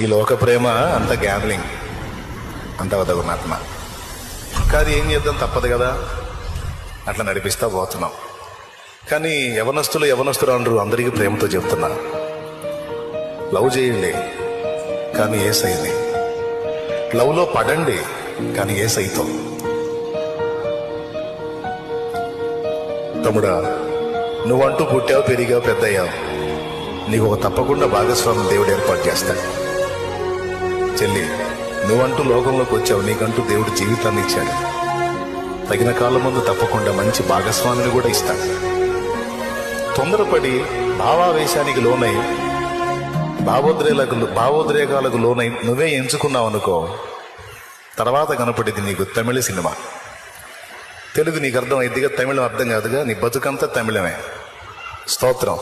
ఈ లోక ప్రేమ అంత గ్యామ్లింగ్, అంత వదగునాత్మ. కానీ ఏం చేద్దాం, తప్పదు కదా, అట్లా నడిపిస్తా పోతున్నాం. కానీ యవనస్తులు అంటారు, అందరికీ ప్రేమతో చెప్తున్నా, లవ్ చేయండి కానీ ఏ సైని, లవ్లో పడండి కానీ ఏ సైతో. తమ్ముడా, నువ్వంటూ పుట్టావు, పెరిగావు, పెద్దయ్యావు, నీకు ఒక తప్పకుండా భాగస్వామి దేవుడు ఏర్పాటు చేస్తాడు. చెల్లి, నువ్వంటూ లోకంలోకి వచ్చావు, నీకంటూ దేవుడు జీవితాన్ని ఇచ్చాడు. తగిన కాలం ముందు తప్పకుండా మంచి భాగస్వామిని కూడా ఇస్తాడు. తొందరపడి భావావేశానికి లోనై భావోద్రేకాలకు లోనై నువ్వే ఎంచుకున్నావు అనుకో, తర్వాత కనపడేది నీకు తమిళ సినిమా. తెలుగు నీకు అర్థం అయిద్దిగా, తమిళం అర్థం కాదుగా, నీ బతుకంతా తమిళమే. స్తోత్రం.